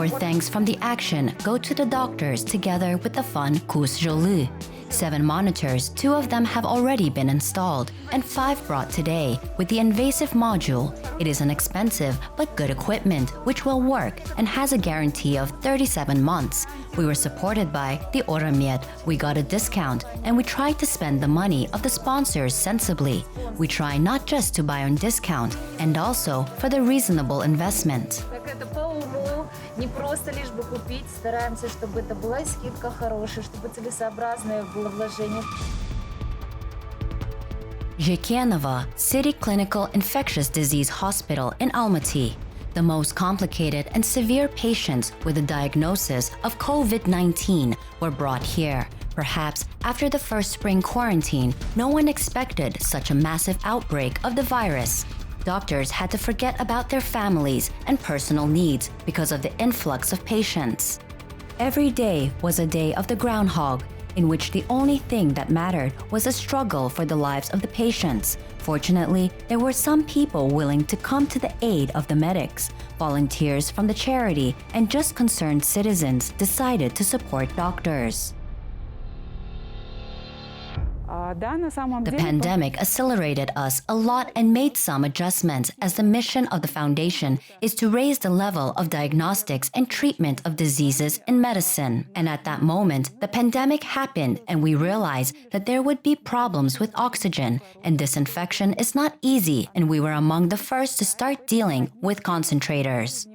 Our thanks from the action go to the doctors together with the fun Joly. 7 monitors, 2 of them have already been installed, and 5 brought today with the invasive module. It is an expensive but good equipment which will work and has a guarantee of 37 months. We were supported by the Oramet. We got a discount and we tried to spend the money of the sponsors sensibly. We try not just to buy on discount and also for the reasonable investment. Не просто лишь бы купить, стараемся, чтобы это была скидка хорошая, чтобы целесообразное было вложение. Jibek City Clinical Infectious Disease Hospital in Almaty. The most complicated and severe patients with a diagnosis of COVID-19 were brought here. Perhaps after the first spring quarantine, no one expected such a massive outbreak of the virus. Doctors had to forget about their families and personal needs because of the influx of patients. Every day was a day of the groundhog, in which the only thing that mattered was a struggle for the lives of the patients. Fortunately, there were some people willing to come to the aid of the medics. Volunteers from the charity and just concerned citizens decided to support doctors. The pandemic accelerated us a lot and made some adjustments, as the mission of the foundation is to raise the level of diagnostics and treatment of diseases in medicine. And at that moment, the pandemic happened and we realized that there would be problems with oxygen, and disinfection is not easy, and we were among the first to start dealing with concentrators.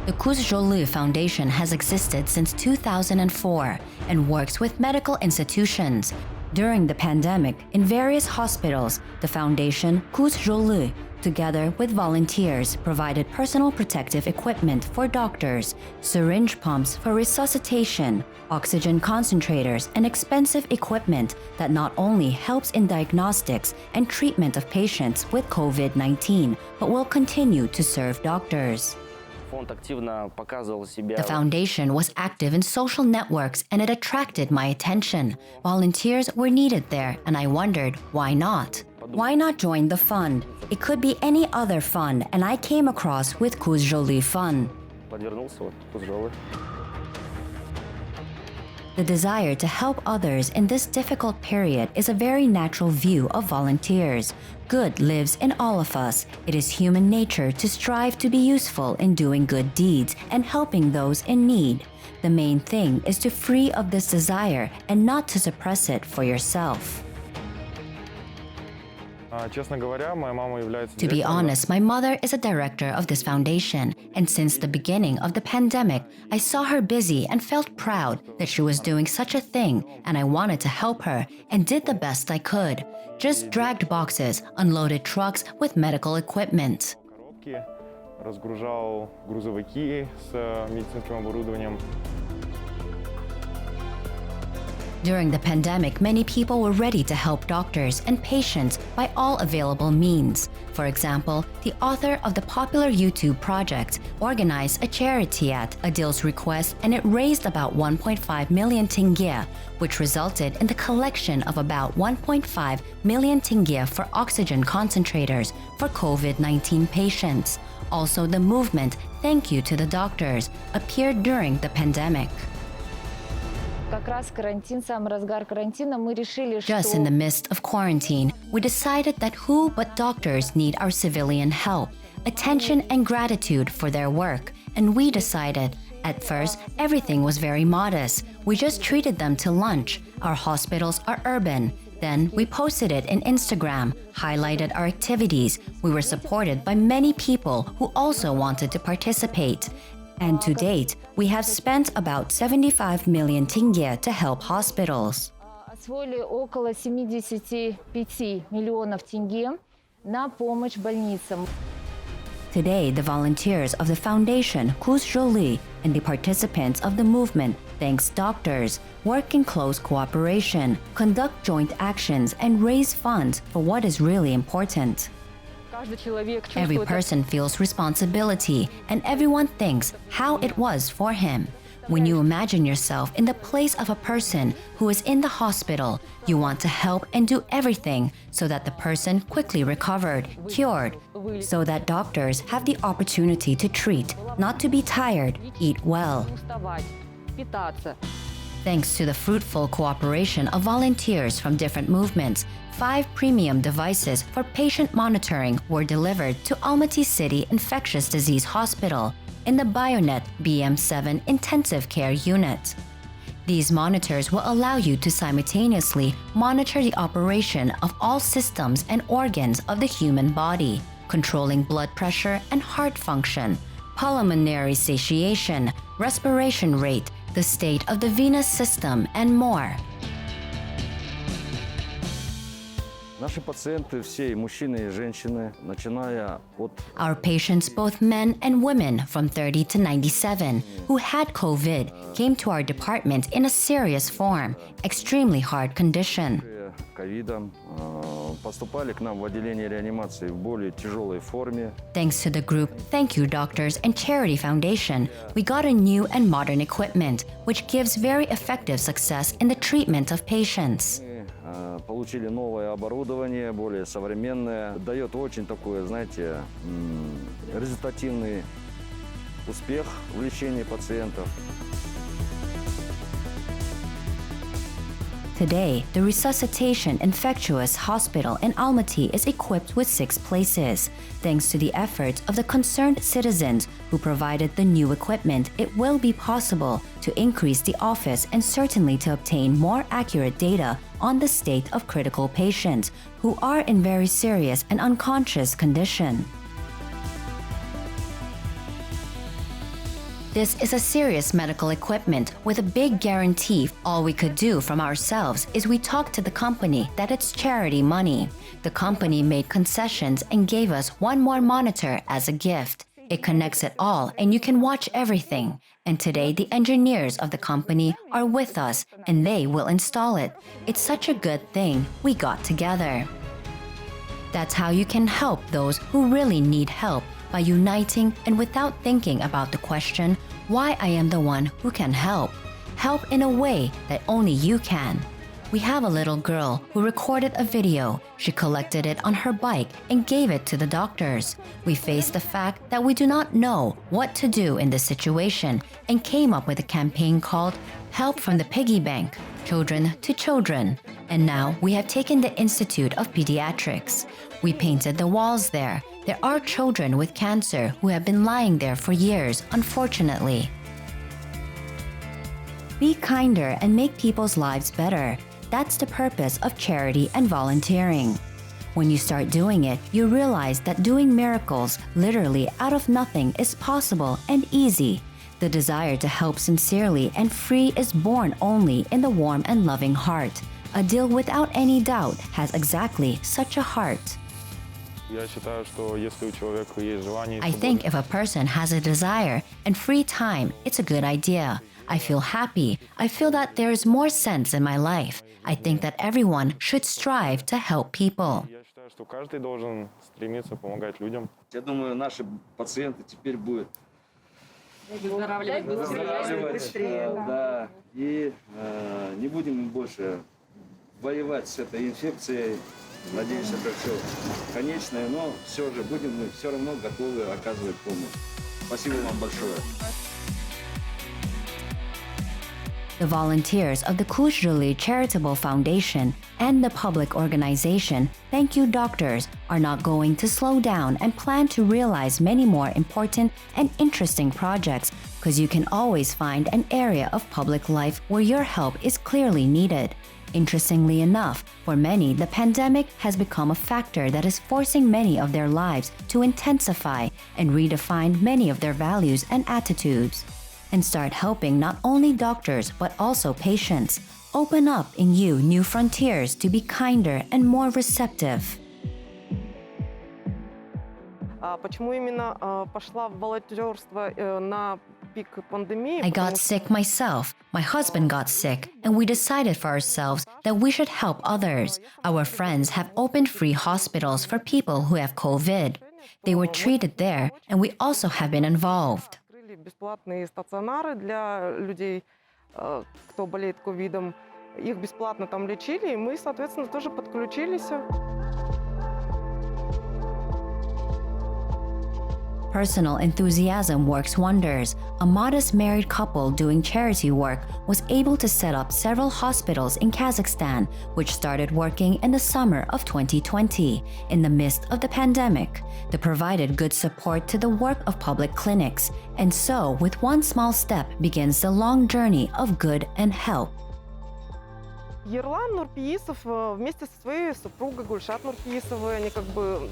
The Joly Foundation has existed since 2004 and works with medical institutions. During the pandemic, in various hospitals, the foundation Joly, together with volunteers, provided personal protective equipment for doctors, syringe pumps for resuscitation, oxygen concentrators, and expensive equipment that not only helps in diagnostics and treatment of patients with COVID-19, but will continue to serve doctors. The foundation was active in social networks and it attracted my attention. Volunteers were needed there and I wondered, why not? Why not join the fund? It could be any other fund, and I came across with Joly Fund. The desire to help others in this difficult period is a very natural view of volunteers. Good lives in all of us. It is human nature to strive to be useful in doing good deeds and helping those in need. The main thing is to free of this desire and not to suppress it for yourself. To be honest, my mother is a director of this foundation, and since the beginning of the pandemic, I saw her busy and felt proud that she was doing such a thing, and I wanted to help her and did the best I could. Just dragged boxes, unloaded trucks with medical equipment. During the pandemic, many people were ready to help doctors and patients by all available means. For example, the author of the popular YouTube project organized a charity at Adil's request, and it raised about 1.5 million tenge, which resulted in the collection of about 1.5 million tenge for oxygen concentrators for COVID-19 patients. Also, the movement "Thank You to the Doctors" appeared during the pandemic. Just in the midst of quarantine, we decided that who but doctors need our civilian help, attention and gratitude for their work. And we decided, at first, everything was very modest. We just treated them to lunch. Our hospitals are urban. Then we posted it in Instagram, highlighted our activities. We were supported by many people who also wanted to participate. And to date, we have spent about 75 million tenge to help hospitals. Освоили около 75 миллионов тенге на помощь больницам. Today, the volunteers of the foundation Joly and the participants of the movement thanks doctors, work in close cooperation, conduct joint actions, and raise funds for what is really important. Every person feels responsibility and everyone thinks how it was for him. When you imagine yourself in the place of a person who is in the hospital, you want to help and do everything so that the person quickly recovered, cured, so that doctors have the opportunity to treat, not to be tired, eat well. Thanks to the fruitful cooperation of volunteers from different movements, 5 premium devices for patient monitoring were delivered to Almaty City Infectious Disease Hospital in the Bionet BM7 Intensive Care Unit. These monitors will allow you to simultaneously monitor the operation of all systems and organs of the human body, controlling blood pressure and heart function, pulmonary satiation, respiration rate, the state of the venous system, and more. Наши пациенты все, и мужчины, и женщины, начиная от... Our patients, both men and women from 30 to 97, who had COVID, came to our department in a serious form, extremely hard condition. ковидом, поступали к нам в отделение реанимации в более тяжелой форме. Thanks to the group Thank You Doctors and Charity Foundation, we got a new and modern equipment, which gives very effective success in the treatment of patients. Получили новое оборудование, более современное, дает очень такой, знаете, результативный успех в лечении пациентов. Today, the Resuscitation Infectious Hospital in Almaty is equipped with 6 places. Thanks to the efforts of the concerned citizens who provided the new equipment, it will be possible to increase the office and certainly to obtain more accurate data on the state of critical patients who are in very serious and unconscious condition. This is a serious medical equipment with a big guarantee. All we could do from ourselves is we talked to the company that it's charity money. The company made concessions and gave us 1 more monitor as a gift. It connects it all and you can watch everything. And today the engineers of the company are with us and they will install it. It's such a good thing we got together. That's how you can help those who really need help, by uniting and without thinking about the question, why I am the one who can help. Help in a way that only you can. We have a little girl who recorded a video. She collected it on her bike and gave it to the doctors. We faced the fact that we do not know what to do in this situation and came up with a campaign called Help from the Piggy Bank, Children to Children. And now we have taken the Institute of Pediatrics. We painted the walls there. There are children with cancer who have been lying there for years, unfortunately. Be kinder and make people's lives better. That's the purpose of charity and volunteering. When you start doing it, you realize that doing miracles literally out of nothing is possible and easy. The desire to help sincerely and free is born only in the warm and loving heart. A deal without any doubt has exactly such a heart. I think if a person has a desire and free time, it's a good idea. I feel happy. I feel that there is more sense in my life. I think that everyone should strive to help people. Я думаю, наши пациенты теперь будут выздоравливать, да, и не будем больше воевать с этой инфекцией. Надеюсь, это все конечное, но все же будем мы все равно готовы оказывать помощь. Спасибо вам большое. The volunteers of the Joly Charitable Foundation and the public organization Thank You Doctors are not going to slow down and plan to realize many more important and interesting projects, because you can always find an area of public life where your help is clearly needed. Interestingly enough, for many, the pandemic has become a factor that is forcing many of their lives to intensify and redefine many of their values and attitudes. And start helping not only doctors but also patients. Open up in you new frontiers to be kinder and more receptive. Почему именно пошла в волонтерство на пик пандемии? I got sick myself. My husband got sick, and we decided for ourselves that we should help others. Our friends have opened free hospitals for people who have COVID. They were treated there, and we also have been involved. бесплатные стационары для людей, кто болеет ковидом. Их бесплатно там лечили, и мы, соответственно, тоже подключились. Personal enthusiasm works wonders. A modest married couple doing charity work was able to set up several hospitals in Kazakhstan, which started working in the summer of 2020, in the midst of the pandemic. They provided good support to the work of public clinics, and so, with one small step, begins the long journey of good and help. Ерлан Нурпиисов вместе со своей супругой Гульшат Нурпиисовой, они как бы...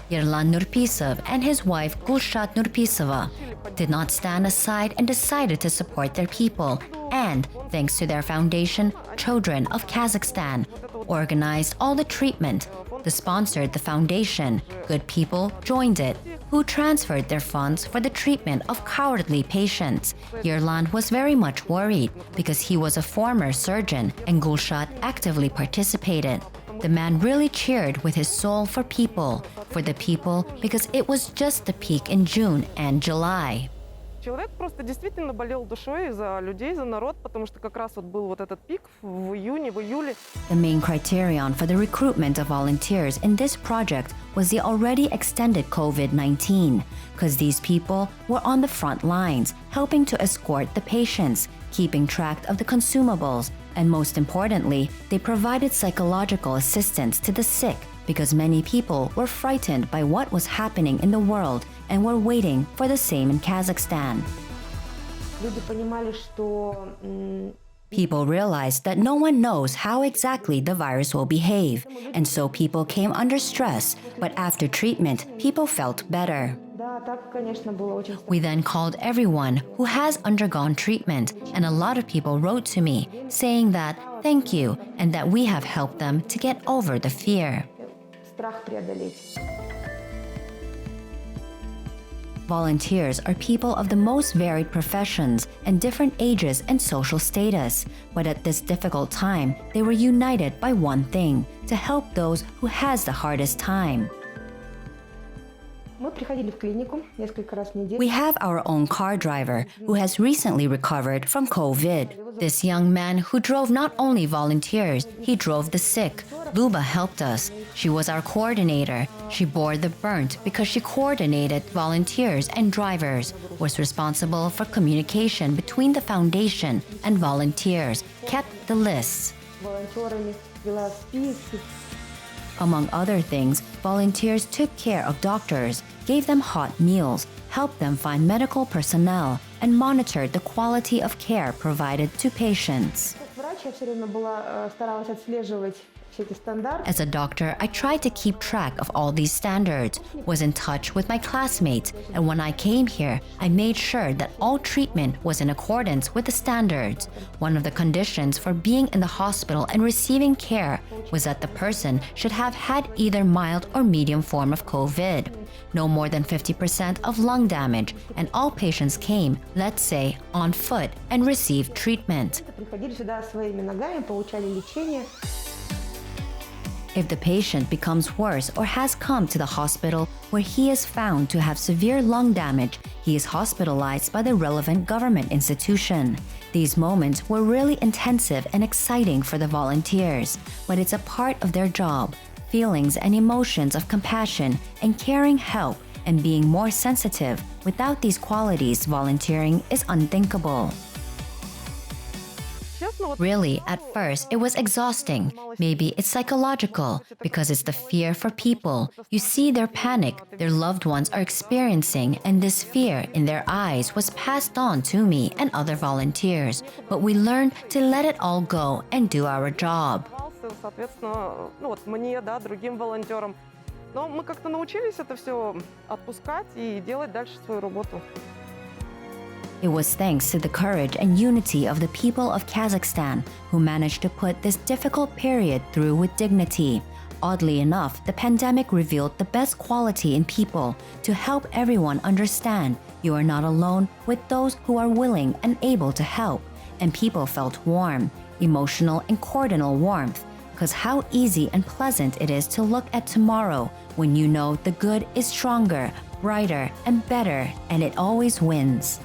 Yerlan Nurpisov and his wife Gulshat Nurpisova did not stand aside and decided to support their people, and, thanks to their foundation, Children of Kazakhstan, organized all the treatment. They sponsored the foundation. Good people joined it, who transferred their funds for the treatment of cowardly patients. Yerlan was very much worried because he was a former surgeon and Gulshat actively participated. The man really cheered with his soul for the people because it was just the peak in June and July. Человек просто действительно болел душой за людей, за народ, потому что как раз вот был вот этот пик в июне, в июле. The main criterion for the recruitment of volunteers in this project was the already extended COVID-19, because these people were on the front lines, helping to escort the patients, keeping track of the consumables, and most importantly, they provided psychological assistance to the sick because many people were frightened by what was happening in the world and were waiting for the same in Kazakhstan. Люди понимали, что People realized that no one knows how exactly the virus will behave, and so people came under stress, but after treatment, people felt better. да, так, конечно, было очень We then called everyone who has undergone treatment, and a lot of people wrote to me saying that thank you and that we have helped them to get over the fear. страх преодолеть. Volunteers are people of the most varied professions and different ages and social status, but at this difficult time, they were united by one thing: to help those who has the hardest time. Мы приходили в клинику несколько раз в неделю. We have our own car driver who has recently recovered from COVID. This young man who drove not only volunteers, he drove the sick. Luba helped us. She was our coordinator. She bore the brunt because she coordinated volunteers and drivers, was responsible for communication between the foundation and volunteers, kept the lists. Волонтерами вела списки. Among other things, volunteers took care of doctors, gave them hot meals, helped them find medical personnel, and monitored the quality of care provided to patients. Как врач я все время старалась отслеживать все эти стандарты. As a doctor, I tried to keep track of all these standards, was in touch with my classmates, and when I came here, I made sure that all treatment was in accordance with the standards. One of the conditions for being in the hospital and receiving care was that the person should have had either mild or medium form of COVID, no more than 50% of lung damage, and all patients came, let's say, on foot and received treatment. Приходили сюда своими ногами, получали лечение. If the patient becomes worse or has come to the hospital where he is found to have severe lung damage, he is hospitalized by the relevant government institution. These moments were really intensive and exciting for the volunteers, but it's a part of their job. Feelings and emotions of compassion and caring help and being more sensitive. Without these qualities, volunteering is unthinkable. Really, at first, it was exhausting. Maybe it's psychological, because it's the fear for people. You see their panic, their loved ones are experiencing, and this fear in their eyes was passed on to me and other volunteers. But we learned to let it all go and do our job. Соответственно, мне, другим волонтерам. Но мы как-то научились это все отпускать и делать дальше свою работу. It was thanks to the courage and unity of the people of Kazakhstan who managed to put this difficult period through with dignity. Oddly enough, the pandemic revealed the best quality in people to help everyone understand you are not alone with those who are willing and able to help. And people felt warm, emotional and cordial warmth, because how easy and pleasant it is to look at tomorrow when you know the good is stronger, brighter and better, and it always wins.